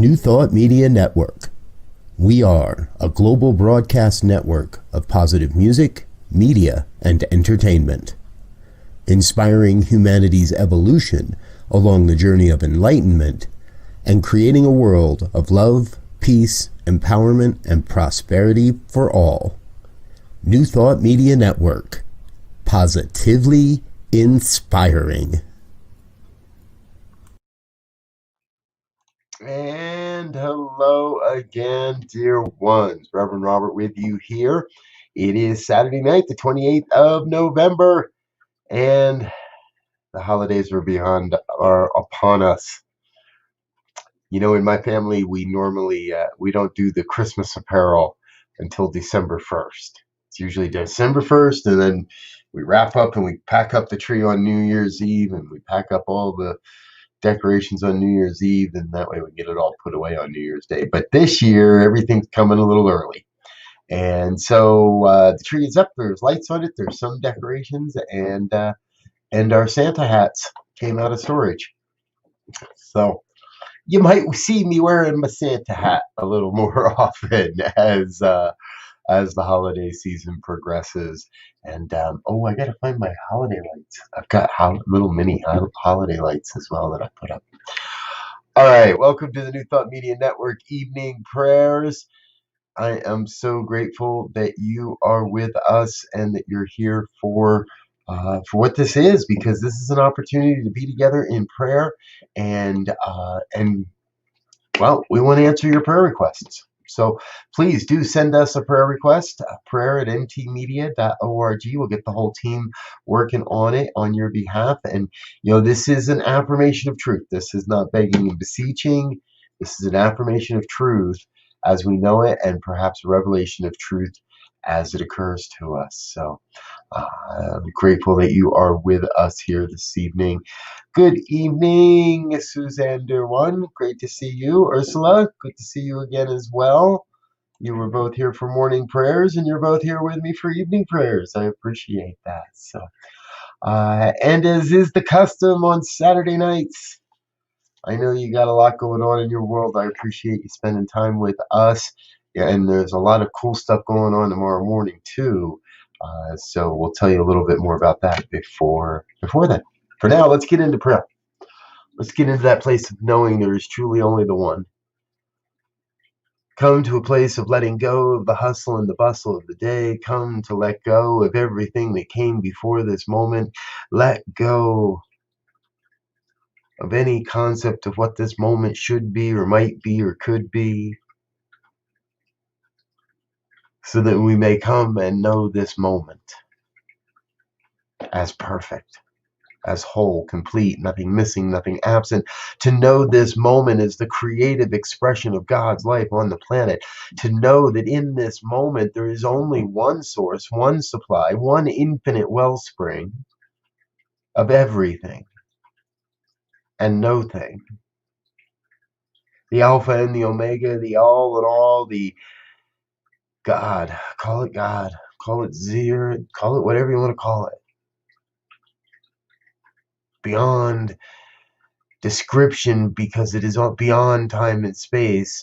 New Thought Media Network. We are a global broadcast network of positive music, media, and entertainment, inspiring humanity's evolution along the journey of enlightenment and creating a world of love, peace, empowerment, and prosperity for all. New Thought Media Network. Positively inspiring. And hello again, dear ones. Reverend Robert with you here. It is Saturday night, the 28th of November, and the holidays are upon us. You know, in my family, we normally we don't do the Christmas apparel until December 1st. It's usually December 1st, and then we wrap up and we pack up the tree on New Year's Eve, and we pack up all the decorations on New Year's Eve, and that way we get it all put away on New Year's Day. But this year, everything's coming a little early. And so the tree is up, there's lights on it, there's some decorations, and our Santa hats came out of storage. So you might see me wearing my Santa hat a little more often as the holiday season progresses. And I gotta find my holiday lights. I've got little mini holiday lights as well that I put up. All right, welcome to the New Thought Media Network evening prayers. I am so grateful that you are with us and that you're here for what this is, because this is an opportunity to be together in prayer, and well, we want to answer your prayer requests. So please do send us a prayer request, prayer@ntmedia.org. We'll get the whole team working on it on your behalf. And, you know, this is an affirmation of truth. This is not begging and beseeching. This is an affirmation of truth as we know it, and perhaps a revelation of truth as it occurs to us. So I'm grateful that you are with us here this evening. Good evening, Suzanne Derwan. Great to see you. Ursula, good to see you again as well. You were both here for morning prayers, and you're both here with me for evening prayers. I appreciate that. So, and as is the custom on Saturday nights, I know you got a lot going on in your world. I appreciate you spending time with us. Yeah, and there's a lot of cool stuff going on tomorrow morning too. So we'll tell you a little bit more about that before then. For now, let's get into prayer. Let's get into that place of knowing there is truly only the one. Come to a place of letting go of the hustle and the bustle of the day. Come to let go of everything that came before this moment. Let go of any concept of what this moment should be or might be or could be, so that we may come and know this moment as perfect, as whole, complete, nothing missing, nothing absent. To know this moment is the creative expression of God's life on the planet. To know that in this moment there is only one source, one supply, one infinite wellspring of everything and no thing. The Alpha and the Omega, the all in all, the God, call it Zir, call it whatever you want to call it. Beyond description, because it is beyond time and space,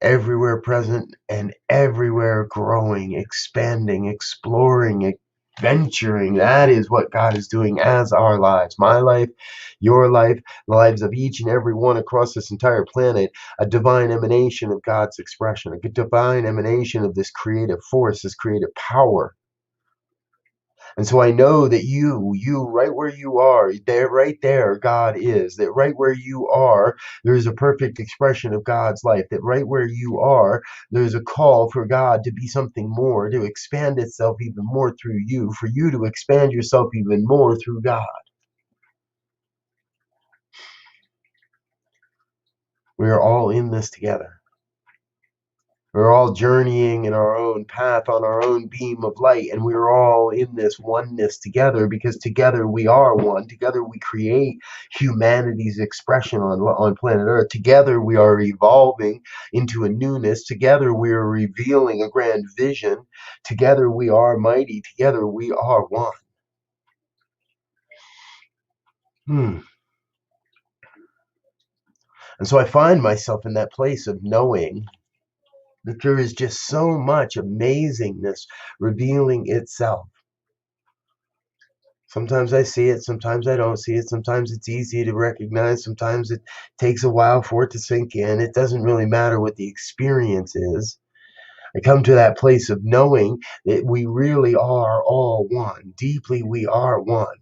everywhere present and everywhere growing, expanding, exploring, adventuring. That is what God is doing as our lives. My life, your life, the lives of each and every one across this entire planet, a divine emanation of God's expression, a divine emanation of this creative force, this creative power. And so I know that you right where you are, there, right there, God is. That right where you are, there's a perfect expression of God's life. That right where you are, there's a call for God to be something more, to expand itself even more through you, for you to expand yourself even more through God. We are all in this together. We're all journeying in our own path on our own beam of light, and we're all in this oneness together, because together we are one. Together we create humanity's expression on planet Earth. Together we are evolving into a newness. Together we are revealing a grand vision. Together we are mighty. Together we are one. And so I find myself in that place of knowing that there is just so much amazingness revealing itself. Sometimes I see it, sometimes I don't see it, sometimes it's easy to recognize, sometimes it takes a while for it to sink in. It doesn't really matter what the experience is. I come to that place of knowing that we really are all one. Deeply, we are one.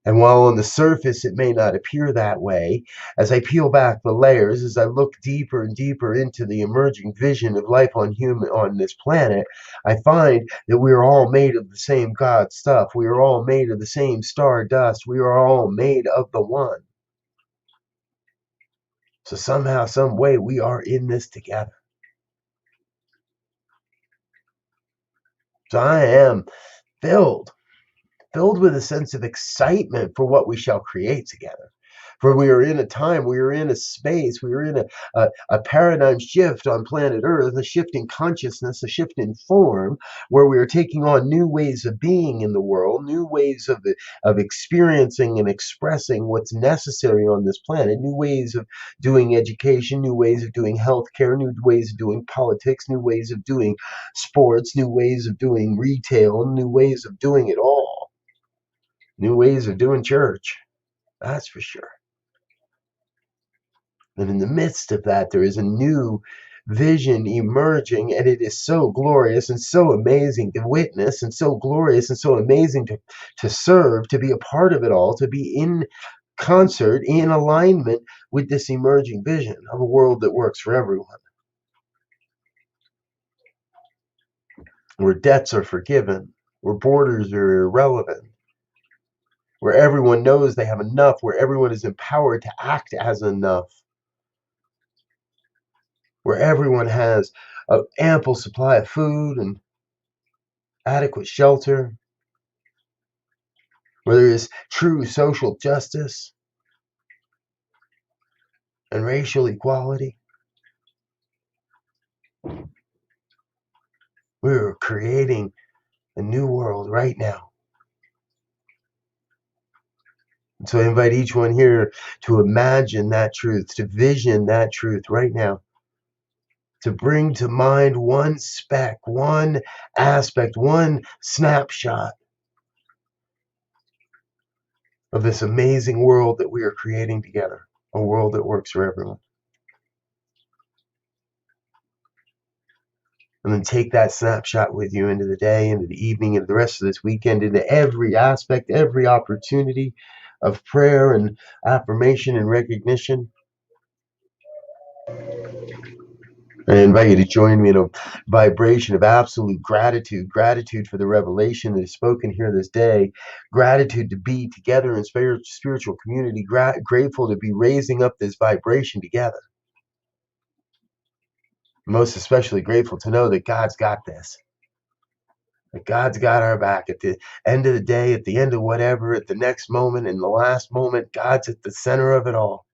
And while on the surface it may not appear that way, as I peel back the layers, as I look deeper and deeper into the emerging vision of life on this planet, I find that we are all made of the same God stuff. We are all made of the same stardust. We are all made of the one. So somehow, some way, we are in this together. So I am filled with a sense of excitement for what we shall create together. For we are in a time, we are in a space, we are in a paradigm shift on planet Earth, a shift in consciousness, a shift in form, where we are taking on new ways of being in the world, new ways of experiencing and expressing what's necessary on this planet, new ways of doing education, new ways of doing healthcare, new ways of doing politics, new ways of doing sports, new ways of doing retail, new ways of doing it all. New ways of doing church, that's for sure. And in the midst of that, there is a new vision emerging, and it is so glorious and so amazing to witness, and so glorious and so amazing to serve, to be a part of it all, to be in concert, in alignment with this emerging vision of a world that works for everyone, where debts are forgiven, where borders are irrelevant, where everyone knows they have enough, where everyone is empowered to act as enough, where everyone has an ample supply of food and adequate shelter, where there is true social justice and racial equality. We're creating a new world right now. And so I invite each one here to imagine that truth, to vision that truth right now, to bring to mind one speck, one aspect, one snapshot of this amazing world that we are creating together, a world that works for everyone. And then take that snapshot with you into the day, into the evening, into the rest of this weekend, into every aspect, every opportunity of prayer and affirmation and recognition. I invite you to join me in a vibration of absolute gratitude, gratitude for the revelation that is spoken here this day, gratitude to be together in spiritual community, grateful to be raising up this vibration together. Most especially grateful to know that God's got this. That God's got our back at the end of the day, at the end of whatever, at the next moment, in the last moment, God's at the center of it all,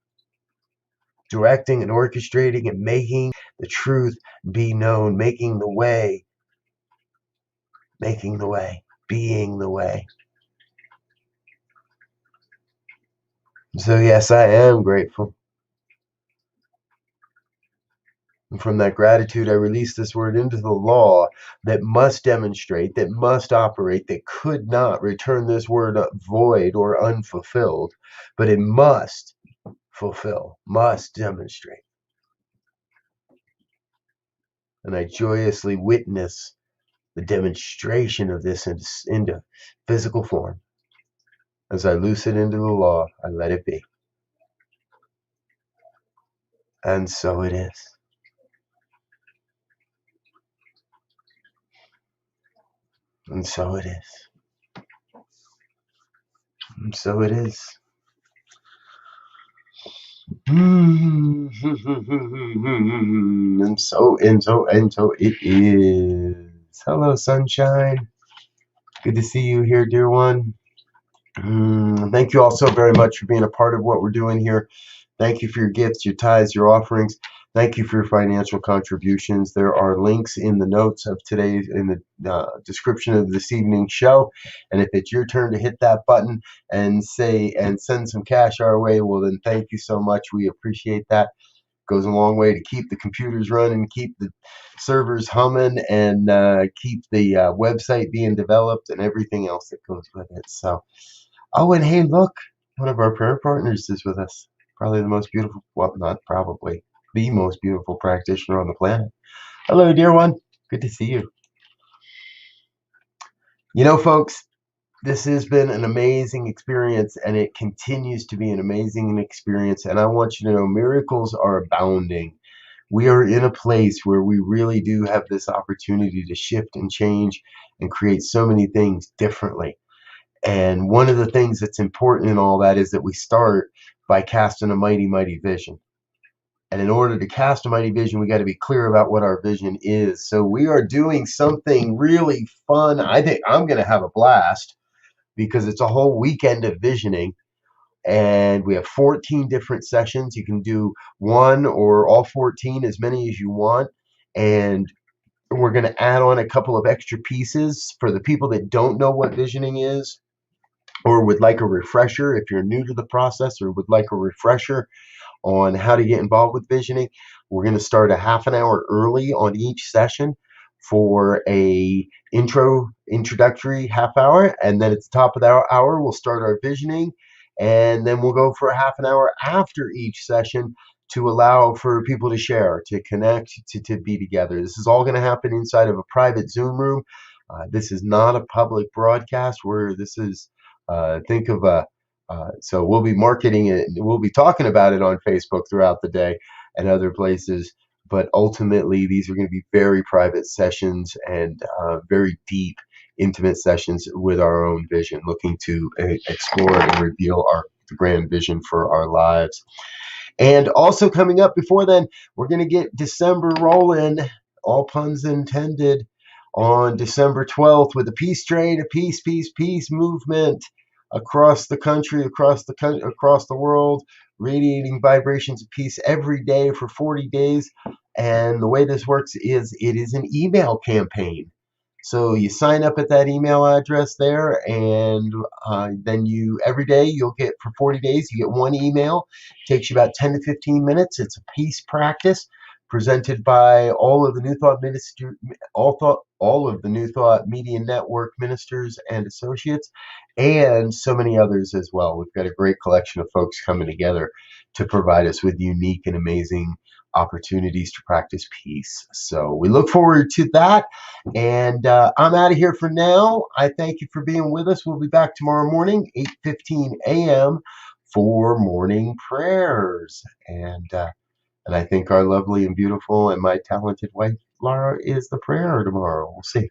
directing and orchestrating and making the truth be known, making the way, being the way. So yes, I am grateful. And from that gratitude, I release this word into the law that must demonstrate, that must operate, that could not return this word void or unfulfilled, but it must fulfill, must demonstrate. And I joyously witness the demonstration of this into physical form. As I loose it into the law, I let it be. And so it is. And so it is. And so it is. And so it is. Hello, sunshine. Good to see you here, dear one. Thank you all so very much for being a part of what we're doing here. Thank you for your gifts, your tithes, your offerings. Thank you for your financial contributions. There are links in the notes of today's, in the description of this evening's show. And if it's your turn to hit that button and send some cash our way, well, then thank you so much. We appreciate that. Goes a long way to keep the computers running, keep the servers humming, and keep the website being developed and everything else that goes with it. So, oh, and hey, look, one of our prayer partners is with us. Probably the most beautiful, well, not probably, the most beautiful practitioner on the planet. Hello, dear one. Good to see you. You know, folks, this has been an amazing experience, and it continues to be an amazing experience. And I want you to know miracles are abounding. We are in a place where we really do have this opportunity to shift and change and create so many things differently. And one of the things that's important in all that is that we start by casting a mighty, mighty vision. And in order to cast a mighty vision, we got to be clear about what our vision is. So we are doing something really fun. I think I'm going to have a blast because it's a whole weekend of visioning. And we have 14 different sessions. You can do one or all 14, as many as you want. And we're going to add on a couple of extra pieces for the people that don't know what visioning is or would like a refresher. If you're new to the process or would like a refresher on how to get involved with visioning, we're going to start a half an hour early on each session for a introductory half hour, and then at the top of the hour we'll start our visioning, and then we'll go for a half an hour after each session to allow for people to share, to connect, to be together. This is all going to happen inside of a private Zoom room. This is not a public broadcast where this is think of a so we'll be marketing it, we'll be talking about it on Facebook throughout the day and other places, but ultimately these are going to be very private sessions and very deep, intimate sessions with our own vision, looking to explore and reveal the grand vision for our lives. And also coming up before then, we're going to get December rolling, all puns intended, on December 12th with a peace train, a peace, peace, peace movement across the country, across the world, radiating vibrations of peace every day for 40 days. And the way this works is it is an email campaign. So you sign up at that email address there, and then every day you'll get, for 40 days, you get one email. It takes you about 10 to 15 minutes. It's a peace practice presented by all of the New Thought all of the New Thought Media Network ministers and associates, and so many others as well. We've got a great collection of folks coming together to provide us with unique and amazing opportunities to practice peace. So we look forward to that. And I'm out of here for now. I thank you for being with us. We'll be back tomorrow morning, 8:15 a.m. for morning prayers. And I think our lovely and beautiful and my talented wife, Laura, is the prayer tomorrow. We'll see.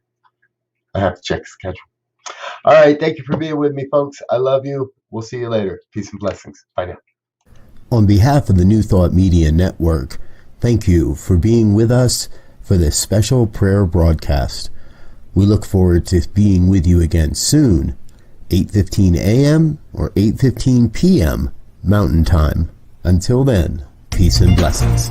I have to check the schedule. All right. Thank you for being with me, folks. I love you. We'll see you later. Peace and blessings. Bye now. On behalf of the New Thought Media Network, thank you for being with us for this special prayer broadcast. We look forward to being with you again soon, 8:15 a.m. or 8:15 p.m. Mountain Time. Until then, peace and blessings.